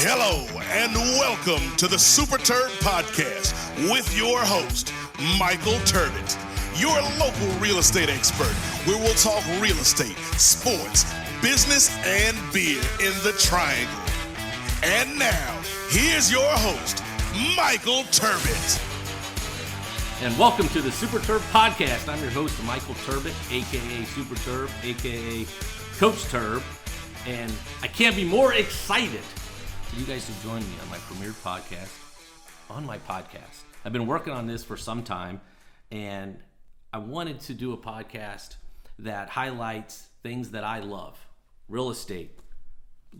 Hello and welcome to the Super Terb Podcast with your host, Michael Turbot, your local real estate expert, where we'll talk real estate, sports, business, and beer in the Triangle. And now, here's your host, Michael Turbot. And welcome to the Super Terb Podcast. I'm your host, Michael Turbot, a.k.a. Super Terb, a.k.a. Coach Terb. And I can't be more excited for you guys to join me on my premiere podcast, I've been working on this for some time, and I wanted to do a podcast that highlights things that I love. Real estate,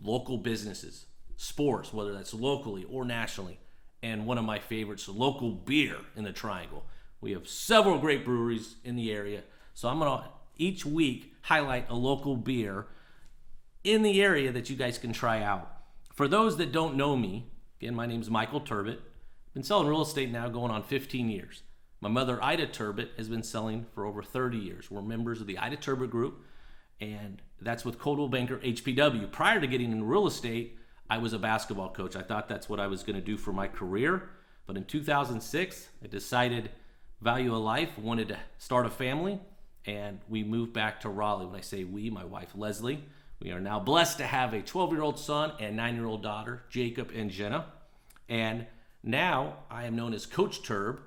local businesses, sports, whether that's locally or nationally, and one of my favorites, local beer in the Triangle. We have several great breweries in the area, so I'm going to each week highlight a local beer in the area that you guys can try out. For those that don't know me, again, my name is Michael Turbot. I've been selling real estate now going on 15 years. My mother, Ida Turbot, has been selling for over 30 years. We're members of the Ida Turbot Group, and that's with Coldwell Banker HPW. Prior to getting into real estate, I was a basketball coach. I thought that's what I was going to do for my career. But in 2006, I decided value of life, wanted to start a family, and we moved back to Raleigh. When I say we, my wife, Leslie. We are now blessed to have a 12-year-old son and 9-year-old daughter, Jacob and Jenna. And now I am known as Coach Terb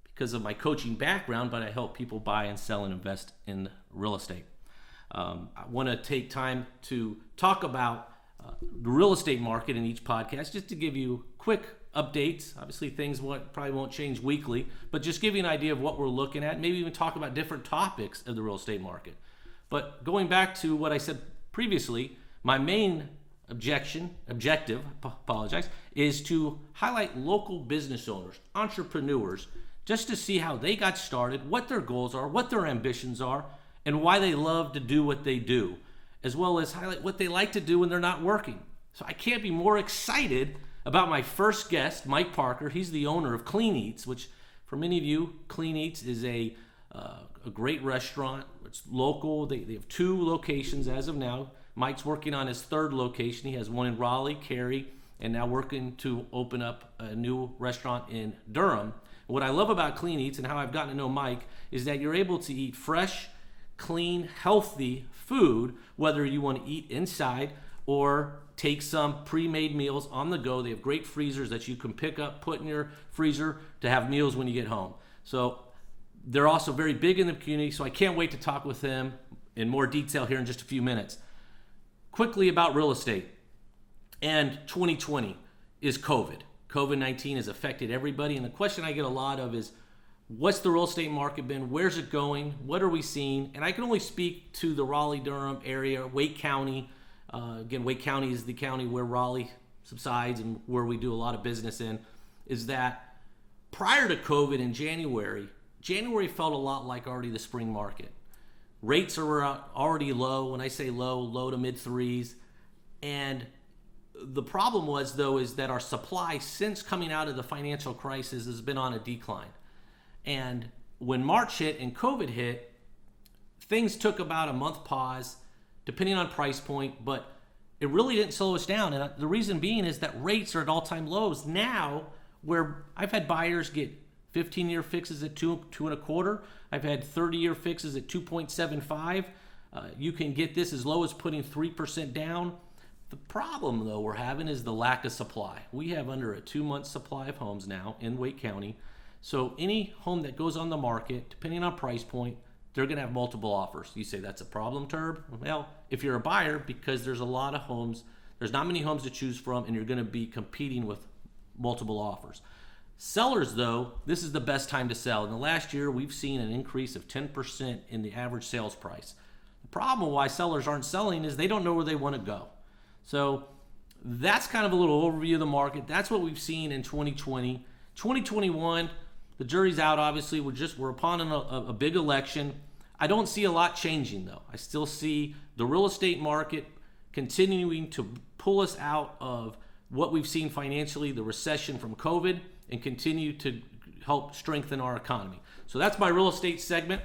because of my coaching background, but I help people buy and sell and invest in real estate. I want to take time to talk about the real estate market in each podcast, just to give you quick updates. Obviously, things probably won't change weekly, but just give you an idea of what we're looking at, maybe even talk about different topics of the real estate market. But going back to what I said previously, my main objective, is to highlight local business owners, entrepreneurs, just to see how they got started, what their goals are, what their ambitions are, and why they love to do what they do, as well as highlight what they like to do when they're not working. So I can't be more excited about my first guest, Mike Parker. He's the owner of Clean Eatz, which for many of you, Clean Eatz is a great restaurant. It's local. They have 2 locations as of now. Mike's working on his 3rd location. He has one in Raleigh, Cary, and now working to open up a new restaurant in Durham. What I love about Clean Eatz and how I've gotten to know Mike is that you're able to eat fresh, clean, healthy food, whether you want to eat inside or take some pre-made meals on the go. They have great freezers that you can pick up, put in your freezer to have meals when you get home. So they're also very big in the community, so I can't wait to talk with him in more detail here in just a few minutes. Quickly about real estate. And 2020 is COVID. COVID-19 has affected everybody, and the question I get a lot of is, what's the real estate market been? Where's it going? What are we seeing? And I can only speak to the Raleigh-Durham area, Wake County. Again, Wake County is the county where Raleigh subsides and where we do a lot of business in, is that prior to COVID in January felt a lot like already the spring market. Rates are already low. When I say low to mid 3s. And the problem was, though, is that our supply since coming out of the financial crisis has been on a decline. And when March hit and COVID hit, things took about a month pause, depending on price point, but it really didn't slow us down. And the reason being is that rates are at all-time lows now, where I've had buyers get 15-year fixes at 2.25. I've had 30-year fixes at 2.75. You can get this as low as putting 3% down. The problem, though, we're having is the lack of supply. We have under a 2-month supply of homes now in Wake County. So any home that goes on the market, depending on price point, they're going to have multiple offers. You say, that's a problem, Terb? Well, if you're a buyer, because there's a lot of homes, there's not many homes to choose from, and you're going to be competing with multiple offers. Sellers, though, this is the best time to sell. In the last year, we've seen an increase of 10% in the average sales price. The problem why sellers aren't selling is they don't know where they want to go. So that's kind of a little overview of the market. That's what we've seen in 2020. 2021, the jury's out, obviously. We're upon a big election. I don't see a lot changing, though. I still see the real estate market continuing to pull us out of what we've seen financially, the recession from COVID, and continue to help strengthen our economy. So that's my real estate segment.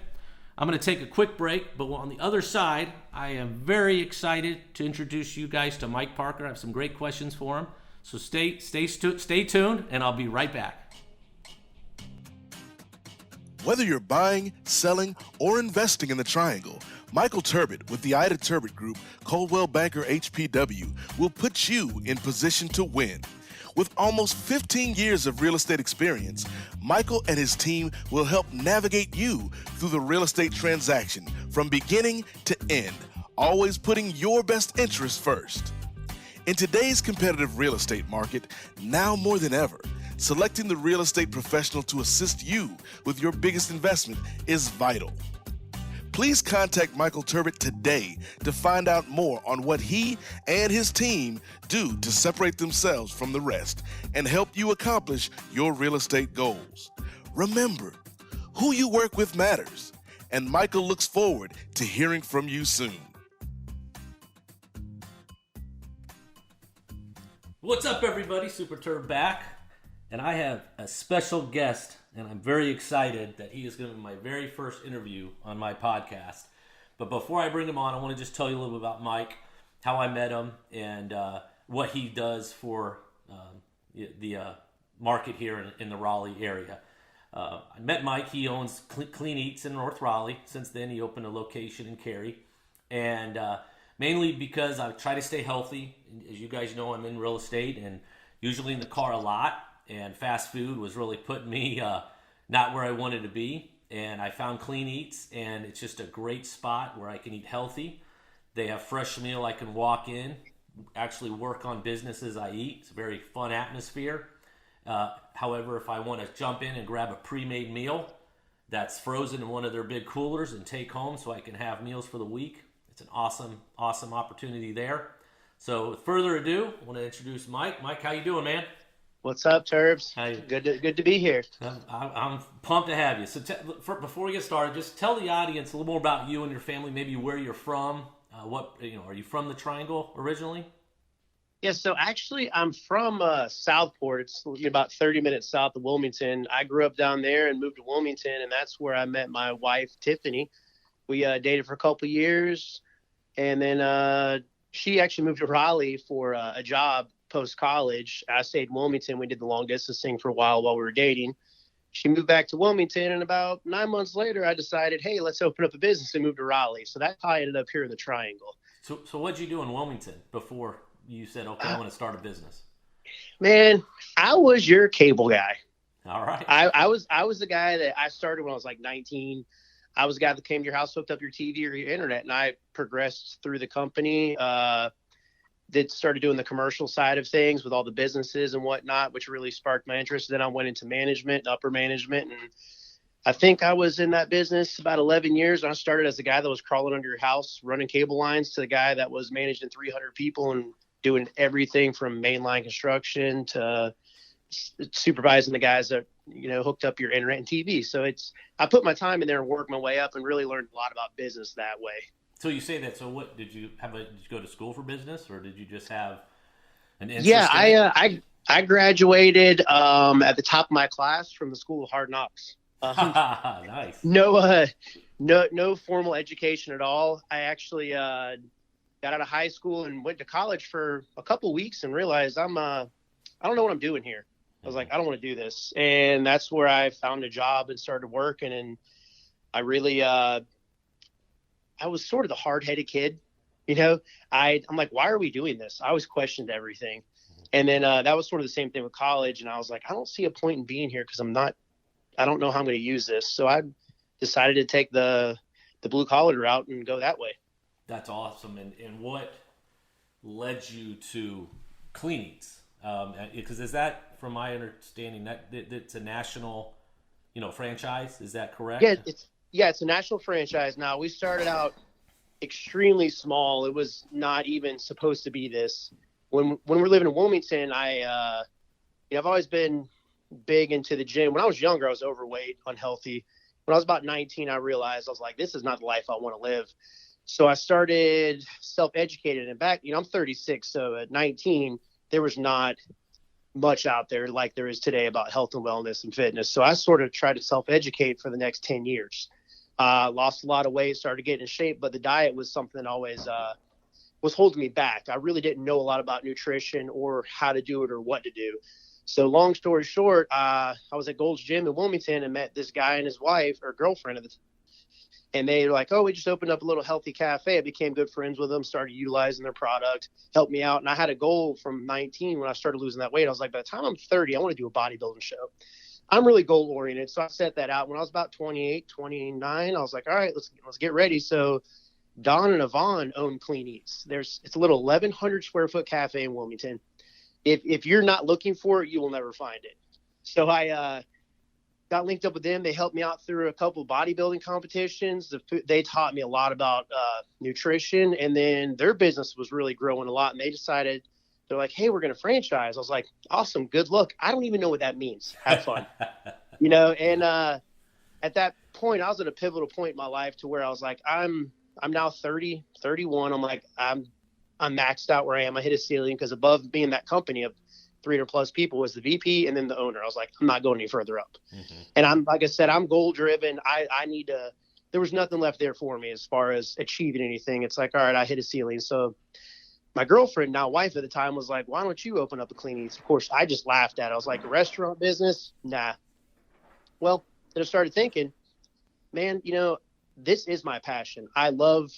I'm going to take a quick break, but on the other side, I am very excited to introduce you guys to Mike Parker. I have some great questions for him. So stay tuned, and I'll be right back. Whether you're buying, selling, or investing in the Triangle, Michael Turbot with the Ida Turbot Group, Coldwell Banker HPW, will put you in position to win. With almost 15 years of real estate experience, Michael and his team will help navigate you through the real estate transaction from beginning to end, always putting your best interest first. In today's competitive real estate market, now more than ever, selecting the real estate professional to assist you with your biggest investment is vital. Please contact Michael Turbot today to find out more on what he and his team do to separate themselves from the rest and help you accomplish your real estate goals. Remember, who you work with matters, and Michael looks forward to hearing from you soon. What's up, everybody? Super Terb back, and I have a special guest, and I'm very excited that he is going to be my very first interview on my podcast. But before I bring him on, I want to just tell you a little bit about Mike, how I met him, and what he does for the market here in the Raleigh area. I met Mike. He owns Clean Eatz in North Raleigh. Since then, he opened a location in Cary, and mainly because I try to stay healthy. As you guys know, I'm in real estate and usually in the car a lot, and fast food was really putting me not where I wanted to be. And I found Clean Eatz, and it's just a great spot where I can eat healthy. They have fresh meal I can walk in, actually work on business as I eat. It's a very fun atmosphere. However, if I want to jump in and grab a pre-made meal that's frozen in one of their big coolers and take home so I can have meals for the week, it's an awesome opportunity there. So with further ado, I want to introduce Mike. Mike, how you doing, man? What's up, Terbs? Hey. Good to be here. I'm pumped to have you. So before we get started, just tell the audience a little more about you and your family, maybe where you're from. Are you from the Triangle originally? Yeah, so actually I'm from Southport. It's about 30 minutes south of Wilmington. I grew up down there and moved to Wilmington, and that's where I met my wife, Tiffany. We dated for a couple of years, and then she actually moved to Raleigh for a job post-college. I stayed in Wilmington. We did the long-distance thing for a while we were dating. She moved back to Wilmington, and about 9 months later, I decided, hey, let's open up a business and move to Raleigh. So that's how I ended up here in the Triangle. So what'd you do in Wilmington before you said, okay, I want to start a business? Man, I was your cable guy. All right. I was the guy that I started when I was like 19. I was the guy that came to your house, hooked up your TV or your internet, and I progressed through the company. Started doing the commercial side of things with all the businesses and whatnot, which really sparked my interest. Then I went into management, upper management, and I think I was in that business about 11 years. I started as the guy that was crawling under your house, running cable lines, to the guy that was managing 300 people and doing everything from mainline construction to supervising the guys that, hooked up your internet and TV. So I put my time in there and worked my way up and really learned a lot about business that way. So you say that. So what did you have? Did you go to school for business, or did you just have an interest? Yeah, I graduated at the top of my class from the School of Hard Knocks. Nice. No formal education at all. I actually got out of high school and went to college for a couple weeks and realized I don't know what I'm doing here. I was like, I don't want to do this, and that's where I found a job and started working. And I really I was sort of the hard-headed kid, I'm like, why are we doing this? I always questioned everything. And then that was sort of the same thing with college. And I was like, I don't see a point in being here because I don't know how I'm going to use this. So I decided to take the blue collar route and go that way. That's awesome. And what led you to Clean Eatz? Because is that, from my understanding, that it's a national, franchise? Is that correct? Yeah, it's a national franchise now. We started out extremely small. It was not even supposed to be this. When we're living in Wilmington, I've always been big into the gym. When I was younger, I was overweight, unhealthy. When I was about 19, I realized, I was like, this is not the life I want to live. So I started self-educating. And back, I'm 36, so at 19, there was not much out there like there is today about health and wellness and fitness. So I sort of tried to self-educate for the next 10 years. Lost a lot of weight, started getting in shape, but the diet was something that always was holding me back. I really didn't know a lot about nutrition or how to do it or what to do. So long story short, I was at Gold's Gym in Wilmington and met this guy and his wife or girlfriend at the time. And they were like, oh, we just opened up a little healthy cafe. I became good friends with them, started utilizing their product, helped me out. And I had a goal from 19 when I started losing that weight. I was like, by the time I'm 30, I want to do a bodybuilding show. I'm really goal oriented. So I set that out. When I was about 28, 29, I was like, all right, let's get ready. So Don and Yvonne own Clean Eatz. It's a little 1,100 square foot cafe in Wilmington. If you're not looking for it, you will never find it. So I got linked up with them. They helped me out through a couple of bodybuilding competitions. They taught me a lot about nutrition, and then their business was really growing a lot. And they decided, they're like, hey, we're going to franchise. I was like, awesome. Good luck. I don't even know what that means. Have fun. And at that point, I was at a pivotal point in my life to where I was like, I'm now 30, 31. I'm like, I'm maxed out where I am. I hit a ceiling because above being that company of 300 plus people was the VP and then the owner. I was like, I'm not going any further up. Mm-hmm. And like I said, I'm goal driven. I need to, there was nothing left there for me as far as achieving anything. It's like, all right, I hit a ceiling. So my girlfriend, now wife at the time, was like, why don't you open up a Clean Eatz? Of course, I just laughed at it. I was like, a restaurant business? Nah. Well, then I started thinking, man, this is my passion. I love,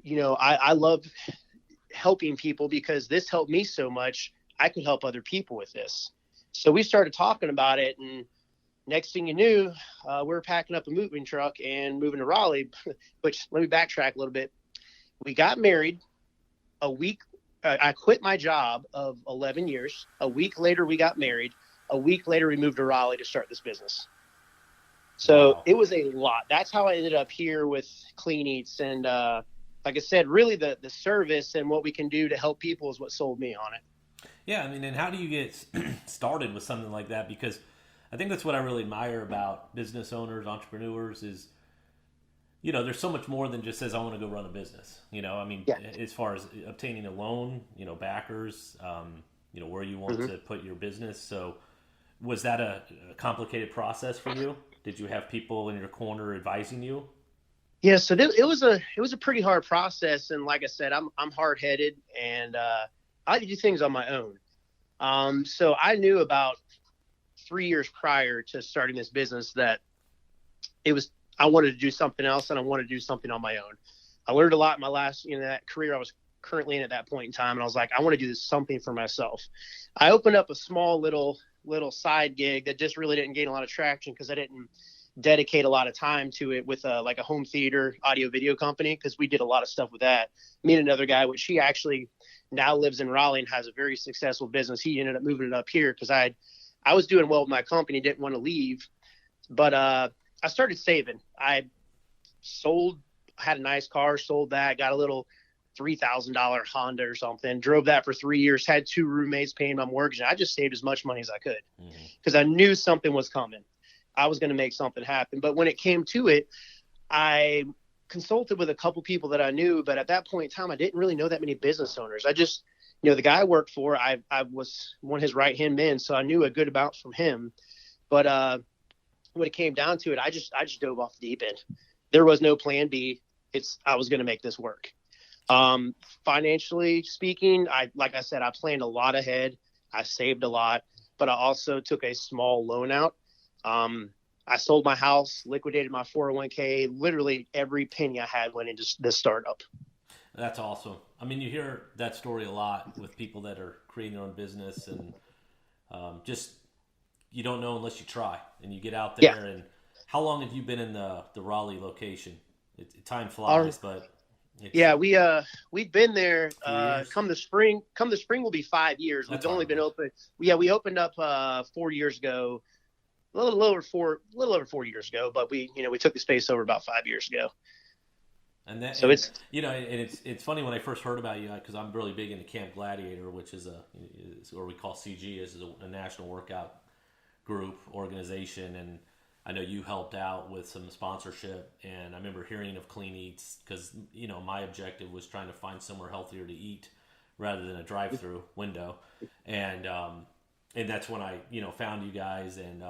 I love helping people because this helped me so much. I could help other people with this. So we started talking about it, and next thing you knew, we were packing up a moving truck and moving to Raleigh, which, let me backtrack a little bit. We got married a week. I quit my job of 11 years. A week later, we got married. A week later, we moved to Raleigh to start this business. So wow. It was a lot. That's how I ended up here with Clean Eatz. And like I said, really the service and what we can do to help people is what sold me on it. Yeah, I mean, and how do you get started with something like that? Because I think that's what I really admire about business owners, entrepreneurs is, there's so much more than just says, I want to go run a business. As far as obtaining a loan, backers, where you want to put your business. So was that a complicated process for you? Did you have people in your corner advising you? Yeah, so it was a pretty hard process. And like I said, I'm hard-headed and I do things on my own. So I knew about 3 years prior to starting this business that I wanted to do something else and I wanted to do something on my own. I learned a lot in my last, that career I was currently in at that point in time. And I was like, I want to do something for myself. I opened up a small little side gig that just really didn't gain a lot of traction because I didn't dedicate a lot of time to it with a home theater audio video company. Cause we did a lot of stuff with that. Me and another guy, which he actually now lives in Raleigh and has a very successful business. He ended up moving it up here because I was doing well with my company, didn't want to leave. But I started saving. I had a nice car, sold that, got a little $3,000 Honda or something, drove that for 3 years, had 2 roommates paying my mortgage. And I just saved as much money as I could because I knew something was coming. I was going to make something happen. But when it came to it, I consulted with a couple people that I knew, but at that point in time, I didn't really know that many business owners. I just, the guy I worked for, I was one of his right-hand men, so I knew a good amount from him. But when it came down to it, I just dove off the deep end. There was no plan B. I was going to make this work. Financially speaking, like I said, I planned a lot ahead. I saved a lot, but I also took a small loan out. I sold my house, liquidated my 401k. Literally every penny I had went into this startup. That's awesome. I mean, you hear that story a lot with people that are creating their own business and just you don't know unless you try and you get out there. Yeah. And how long have you been in the Raleigh location? Time flies, but yeah, we've been there. Come the spring will be 5 years. We've only been open. We opened up 4 years ago. A little over 4 years ago, but we took the space over about 5 years ago. And that, so it's funny when I first heard about you because I'm really big into Camp Gladiator, which is or we call CG, is a national workout group organization, and I know you helped out with some sponsorship. And I remember hearing of Clean Eatz because my objective was trying to find somewhere healthier to eat rather than a drive-through window, and that's when I found you guys, and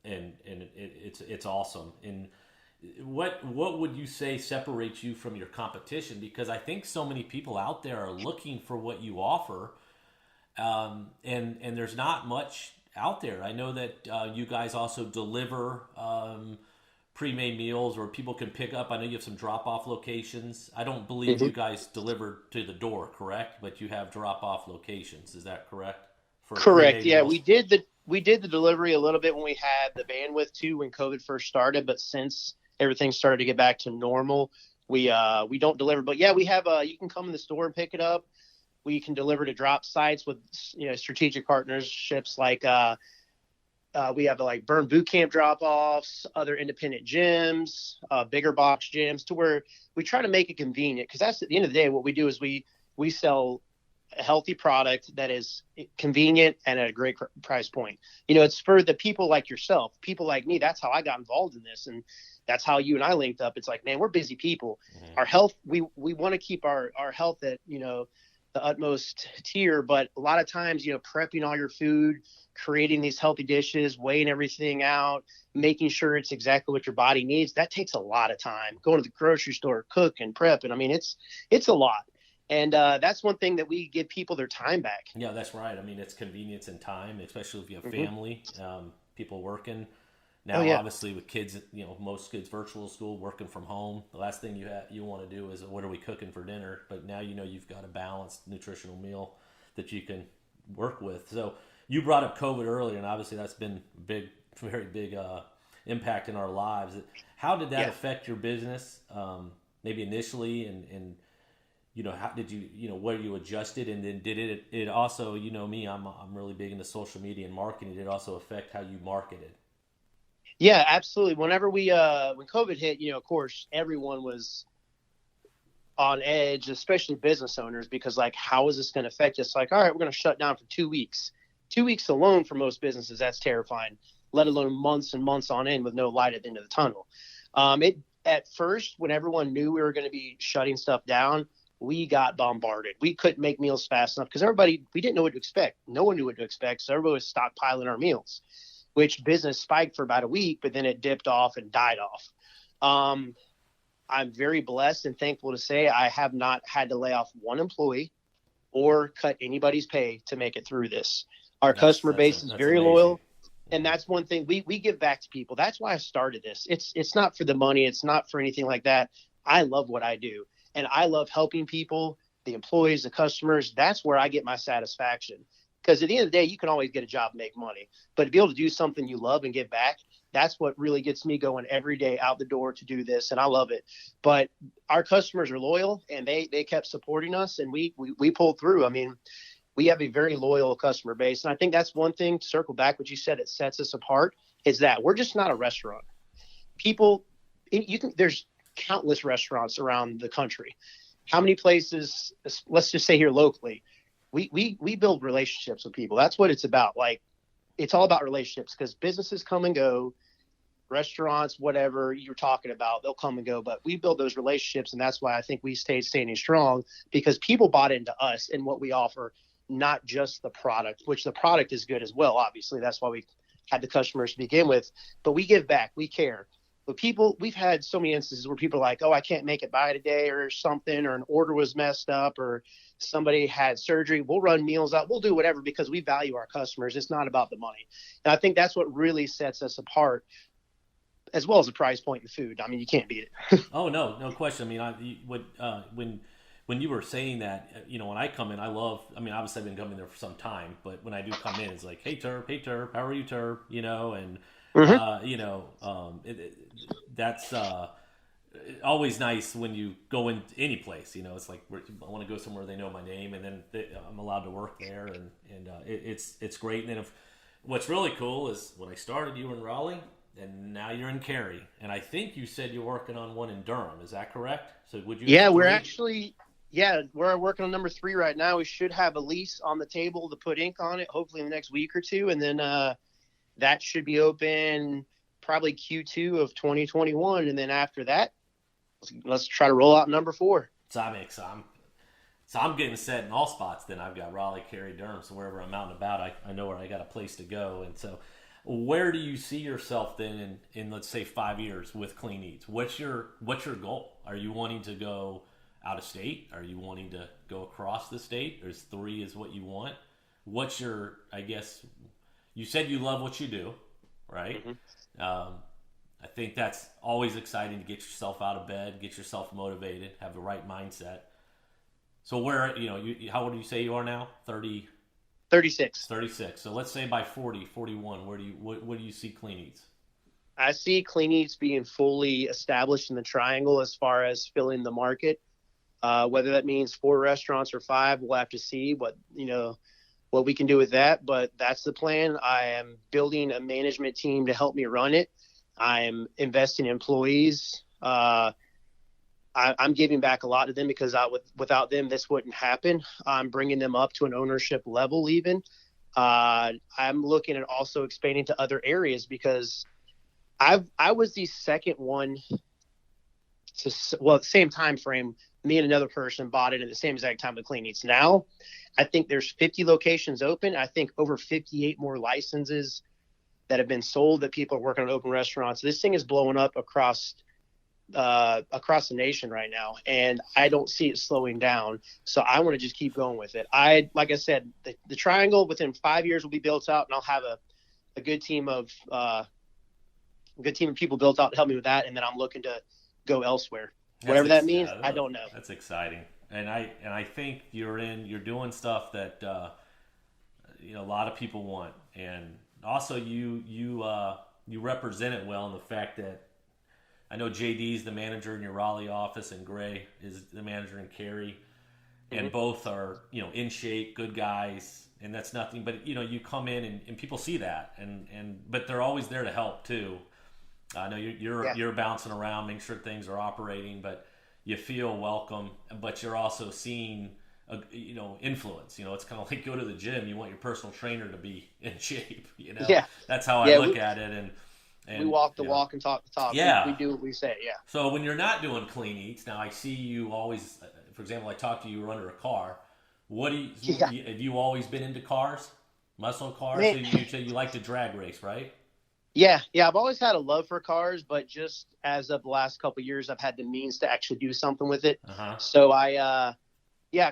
it's awesome. And what would you say separates you from your competition? Because I think so many people out there are looking for what you offer, and there's not much out there. I know that you guys also deliver pre-made meals, or people can pick up. I know you have some drop-off locations. I don't believe you guys deliver to the door, correct? But you have drop-off locations. Is that correct? For Correct. Yeah, meals? we did the delivery a little bit when we had the bandwidth too, when COVID first started. But since everything started to get back to normal, we don't deliver. But yeah, we have you can come in the store and pick it up. We can deliver to drop sites with strategic partnerships like we have like burn boot camp drop-offs, other independent gyms, bigger box gyms, to where we try to make it convenient. Because that's at the end of the day, what we do is we sell a healthy product that is convenient and at a great price point. It's for the people like yourself, people like me. That's how I got involved in this, and that's how you and I linked up. It's like, man, we're busy people. Mm-hmm. Our health, we want to keep our health at the utmost tier, but a lot of times prepping all your food, creating these healthy dishes, weighing everything out, making sure it's exactly what your body needs, that takes a lot of time. Going to the grocery store, cook and prep, and I mean it's a lot. And that's one thing that we give people their time back. Yeah, that's right. I mean, it's convenience and time, especially if you have family, people working. Now, obviously, with kids, most kids virtual school, working from home. The last thing you want to do is, what are we cooking for dinner? But now you've got a balanced nutritional meal that you can work with. So you brought up COVID earlier, and obviously that's been very big impact in our lives. How did that affect your business? Maybe initially, and how did you, where you adjusted, and then did it also, me, I'm really big into social media and marketing. Did it also affect how you marketed? Yeah, absolutely. Whenever when COVID hit, of course, everyone was on edge, especially business owners, because like, how is this going to affect us? Like, all right, we're going to shut down for 2 weeks. 2 weeks alone for most businesses, that's terrifying, let alone months and months on end with no light at the end of the tunnel. At first, when everyone knew we were going to be shutting stuff down, we got bombarded. We couldn't make meals fast enough because we didn't know what to expect. No one knew what to expect. So everybody was stockpiling our meals, which business spiked for about a week, but then it dipped off and died off. I'm very blessed and thankful to say I have not had to lay off one employee or cut anybody's pay to make it through this. Our customer base is very loyal. And that's one thing we give back to people. That's why I started this. It's not for the money. It's not for anything like that. I love what I do. And I love helping people, the employees, the customers. That's where I get my satisfaction. Because at the end of the day, you can always get a job and make money. But to be able to do something you love and give back, that's what really gets me going every day out the door to do this. And I love it. But our customers are loyal, and they kept supporting us, and we pulled through. I mean, we have a very loyal customer base. And I think that's one thing, to circle back what you said, it sets us apart, is that we're just not a restaurant. There's countless restaurants around the country. How many places, let's just say here locally, we build relationships with people. That's what it's about. Like, it's all about relationships, because businesses come and go, restaurants, whatever you're talking about, they'll come and go, but we build those relationships. And that's why I think we stayed standing strong, because people bought into us and what we offer, not just the product, which the product is good as well. Obviously, that's why we had the customers to begin with, but we give back, we care. But we've had so many instances where people are like, oh, I can't make it by today or something, or an order was messed up, or somebody had surgery. We'll run meals out. We'll do whatever, because we value our customers. It's not about the money. And I think that's what really sets us apart, as well as the price point in food. I mean, you can't beat it. Oh, no question. I mean, when you were saying that, when I come in, obviously I've been coming there for some time, but when I do come in, it's like, hey Terb, how are you, Terb? And that's always nice when you go in any place. It's like, I want to go somewhere they know my name, and then I'm allowed to work there, and it's great. And then what's really cool is, when I started, you were in Raleigh, and now you're in Cary, and I think you said you're working on one in Durham. Is that correct? So would you? Yeah, we're working on number 3 right now. We should have a lease on the table to put ink on it, hopefully in the next week or two, and then that should be open probably Q2 of 2021. And then after that, let's try to roll out number 4. So I'm getting set in all spots. Then I've got Raleigh, Cary, Durham. So wherever I'm out and about, I know where I got a place to go. And so where do you see yourself then in let's say 5 years with Clean Eats? What's your goal? Are you wanting to go out of state? Are you wanting to go across the state? Or is 3 is what you want? What's your, I guess, you said you love what you do, right? I think that's always exciting to get yourself out of bed, get yourself motivated, have the right mindset. So where, how old do you say you are now? 30? 36. 36. So let's say by 40, 41, what do you see Clean Eats? I see Clean Eats being fully established in the triangle as far as filling the market. Whether that means 4 restaurants or 5, we'll have to see what we can do with that. But that's the plan. I am building a management team to help me run it. I am investing in employees. I'm giving back a lot to them because without them, this wouldn't happen. I'm bringing them up to an ownership level even. I'm looking at also expanding to other areas because I was the second one same time frame. Me and another person bought it at the same exact time with Clean Eats. Now, I think there's 50 locations open. I think over 58 more licenses that have been sold that people are working on open restaurants. This thing is blowing up across the nation right now, and I don't see it slowing down. So I want to just keep going with it. Like I said, the triangle within 5 years will be built out, and I'll have a good team of people built out to help me with that. And then I'm looking to go elsewhere. Whatever that means, I don't know. That's exciting, and I think you're doing stuff that a lot of people want, and also you represent it well in the fact that I know JD's the manager in your Raleigh office, and Gray is the manager in Cary, and both are in shape, good guys, and that's nothing. But you come in and people see that, but they're always there to help too. I know you're bouncing around, making sure things are operating, but you feel welcome. But you're also seeing influence. It's kind of like go to the gym. You want your personal trainer to be in shape. That's how I look at it. And we walk the walk and talk the talk. Yeah, we do what we say. Yeah. So when you're not doing Clean Eats, now I see you always. For example, I talked to you. You were under a car. What do you? Have you always been into cars, muscle cars? Man. So you like to drag race, right? Yeah. I've always had a love for cars, but just as of the last couple of years, I've had the means to actually do something with it. So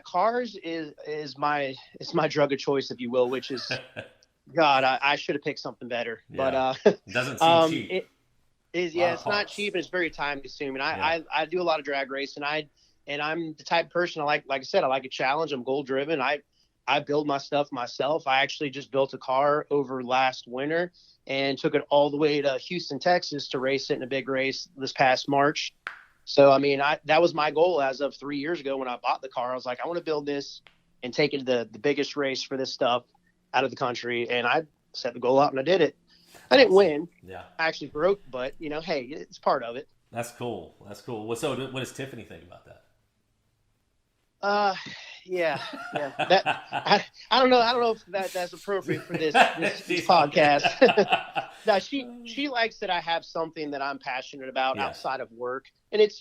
cars is my drug of choice, if you will, which is, God, I should have picked something better. Yeah. But it doesn't seem cheap. It's not cheap, and it's very time consuming. I do a lot of drag race, and I'm the type of person like I said, I like a challenge. I'm goal driven. I build my stuff myself. I actually just built a car over last winter and took it all the way to Houston, Texas to race it in a big race this past March. So, I mean, that was my goal as of 3 years ago when I bought the car. I was like, I want to build this and take it to the biggest race for this stuff out of the country. And I set the goal out and I did it. I didn't win. Yeah. I actually broke, but, hey, it's part of it. That's cool. So what does Tiffany think about that? Yeah. I don't know if that's appropriate for this podcast. No, she likes that I have something that I'm passionate about outside of work, and it's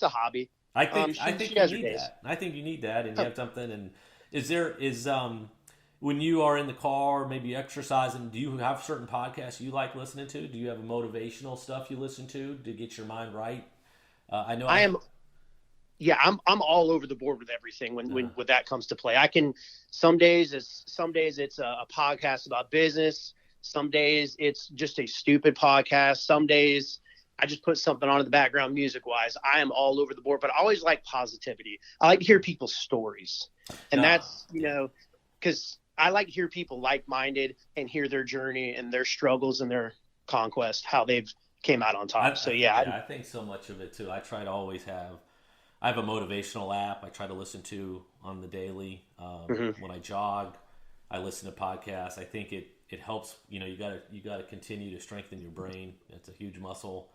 a hobby. I think you need that. I think you need that, and you have something. And is when you are in the car, maybe exercising, do you have certain podcasts you like listening to? Do you have motivational stuff you listen to get your mind right? I know I am. Yeah, I'm all over the board with everything when that comes to play. I can some days it's a podcast about business. Some days it's just a stupid podcast. Some days I just put something on in the background music wise. I am all over the board, but I always like positivity. I like to hear people's stories. And that's, because I like to hear people like-minded and hear their journey and their struggles and their conquest, how they've came out on top. I think so much of it too. I try to always I have a motivational app I try to listen to on the daily. When I jog, I listen to podcasts. I think it helps. You got to continue to strengthen your brain. It's a huge muscle.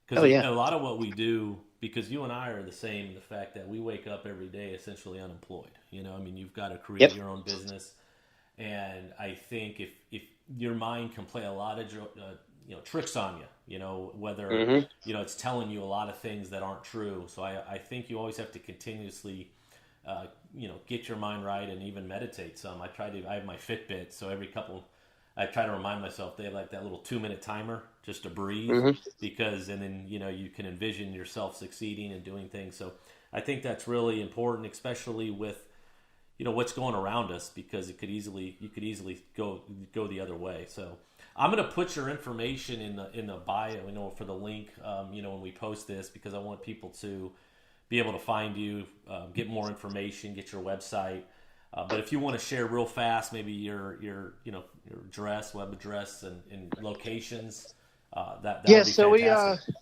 Because a lot of what we do, because you and I are the same in the fact that we wake up every day essentially unemployed. You've got to create your own business. And I think if your mind can play a lot of tricks on you, whether it's telling you a lot of things that aren't true. So I think you always have to continuously get your mind right and even meditate some. I have my Fitbit, so every couple I try to remind myself they have like that little 2-minute timer just to breathe, because, and then, you know, you can envision yourself succeeding and doing things. So I think that's really important, especially with, you know, what's going around us, because you could easily go the other way. So I'm going to put your information in the bio, you know, for the link, you know, when we post this, because I want people to be able to find you, get more information, get your website. But if you want to share real fast, maybe your you know, your address, web address, and locations, that would be fantastic.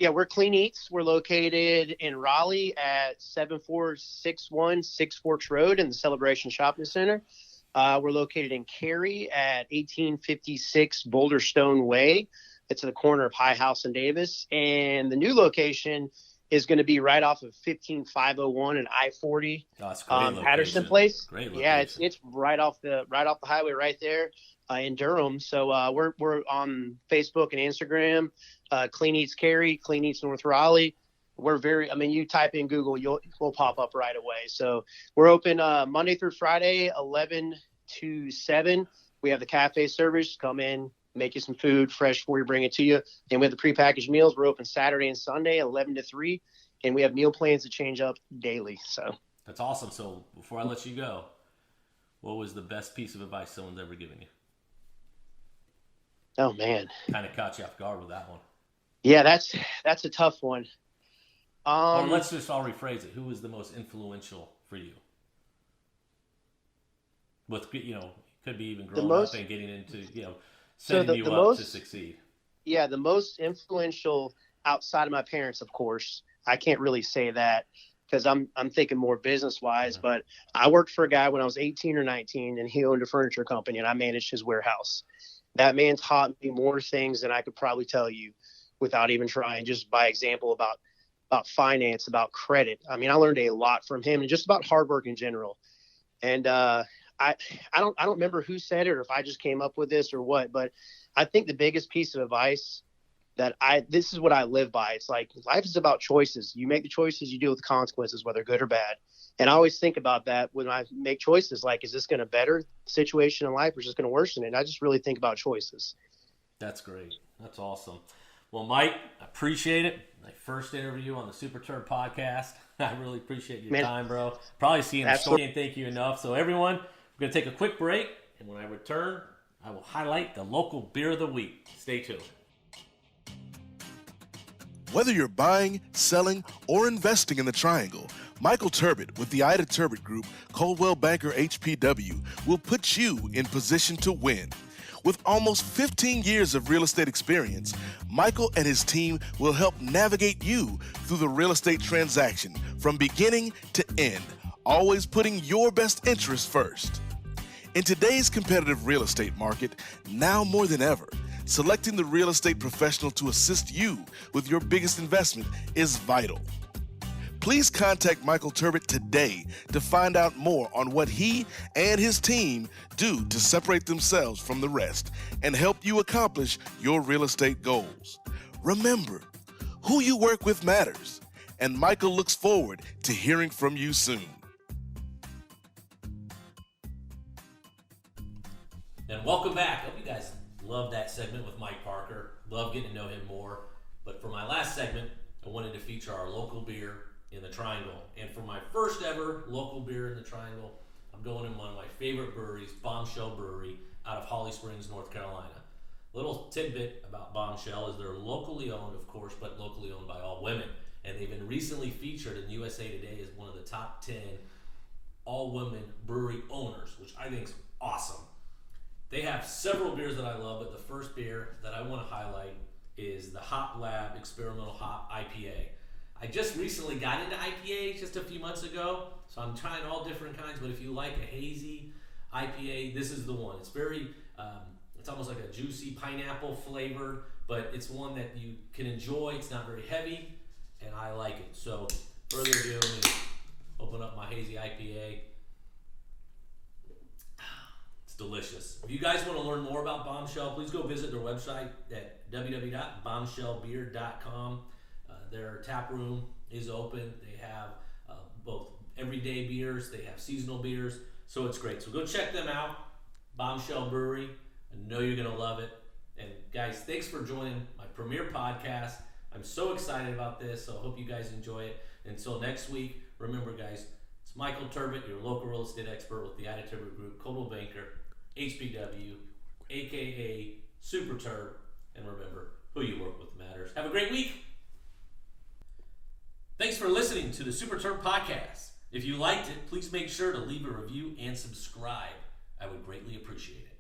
We're Clean Eatz. We're located in Raleigh at 7461 Six Forks Road in the Celebration Shopping Center. We're located in Cary at 1856 Boulder Stone Way. It's at the corner of High House and Davis. And the new location is going to be right off of 15501 and I-40, Patterson Place. Great location. Yeah, it's right off the highway right there in Durham. So we're on Facebook and Instagram, Clean Eatz Cary, Clean Eatz North Raleigh. You type in Google, we'll pop up right away. So we're open Monday through Friday, 11 to 7. We have the cafe service. Come in, make you some food fresh before we bring it to you. And we have the prepackaged meals. We're open Saturday and Sunday, 11 to 3. And we have meal plans that change up daily. So that's awesome. So before I let you go, what was the best piece of advice someone's ever given you? Oh, man. Kind of caught you off guard with that one. Yeah, that's a tough one. Or I'll rephrase it. Who was the most influential for you? With, you know, could be even growing up and getting into, you know, setting you up to succeed. Yeah, the most influential outside of my parents, of course. I can't really say that because I'm thinking more business wise. But I worked for a guy when I was 18 or 19, and he owned a furniture company, and I managed his warehouse. That man taught me more things than I could probably tell you without even trying, just by example about finance, about credit. I mean, I learned a lot from him, and just about hard work in general. And I don't remember who said it or if I just came up with this or what, but I think the biggest piece of advice this is what I live by. It's like, life is about choices. You make the choices, you deal with the consequences, whether good or bad. And I always think about that when I make choices, like, is this going to better the situation in life or is this going to worsen it? And I just really think about choices. That's great. That's awesome. Well, Mike, I appreciate it. My first interview on the Super Terb podcast. I really appreciate your time, bro. Probably seeing the story, and thank you enough. So everyone, we're going to take a quick break, and when I return, I will highlight the local beer of the week. Stay tuned. Whether you're buying, selling, or investing in the Triangle, Michael Turbot with the Ida Turbot Group, Coldwell Banker HPW, will put you in position to win. With almost 15 years of real estate experience, Michael and his team will help navigate you through the real estate transaction from beginning to end, always putting your best interests first. In today's competitive real estate market, now more than ever, selecting the real estate professional to assist you with your biggest investment is vital. Please contact Michael Turbot today to find out more on what he and his team do to separate themselves from the rest and help you accomplish your real estate goals. Remember, who you work with matters, and Michael looks forward to hearing from you soon. And welcome back. I hope you guys loved that segment with Mike Parker. Love getting to know him more. But for my last segment, I wanted to feature our local beer in the Triangle. And for my first ever local beer in the Triangle, I'm going in one of my favorite breweries, Bombshell Brewery, out of Holly Springs, North Carolina. Little tidbit about Bombshell is they're locally owned, of course, but locally owned by all women. And they've been recently featured in USA Today as one of the top 10 all-women brewery owners, which I think is awesome. They have several beers that I love, but the first beer that I want to highlight is the Hoplab Experimental Hop Ipa. I just recently got into IPAs just a few months ago, so I'm trying all different kinds, but if you like a hazy IPA, this is the one. It's very, it's almost like a juicy pineapple flavored, but it's one that you can enjoy. It's not very heavy, and I like it. So, further ado, let me open up my hazy IPA. It's delicious. If you guys want to learn more about Bombshell, please go visit their website at www.bombshellbeer.com. Their tap room is open. They have both everyday beers. They have seasonal beers. So it's great. So go check them out. Bombshell Brewery. I know you're going to love it. And guys, thanks for joining my premiere podcast. I'm so excited about this, so I hope you guys enjoy it. Until next week, remember guys, it's Michael Turbot, your local real estate expert with the Untitled Group, Coldwell Banker, HBW, aka Super Terb, and remember, who you work with matters. Have a great week. Thanks for listening to the Super Terb podcast. If you liked it, please make sure to leave a review and subscribe. I would greatly appreciate it.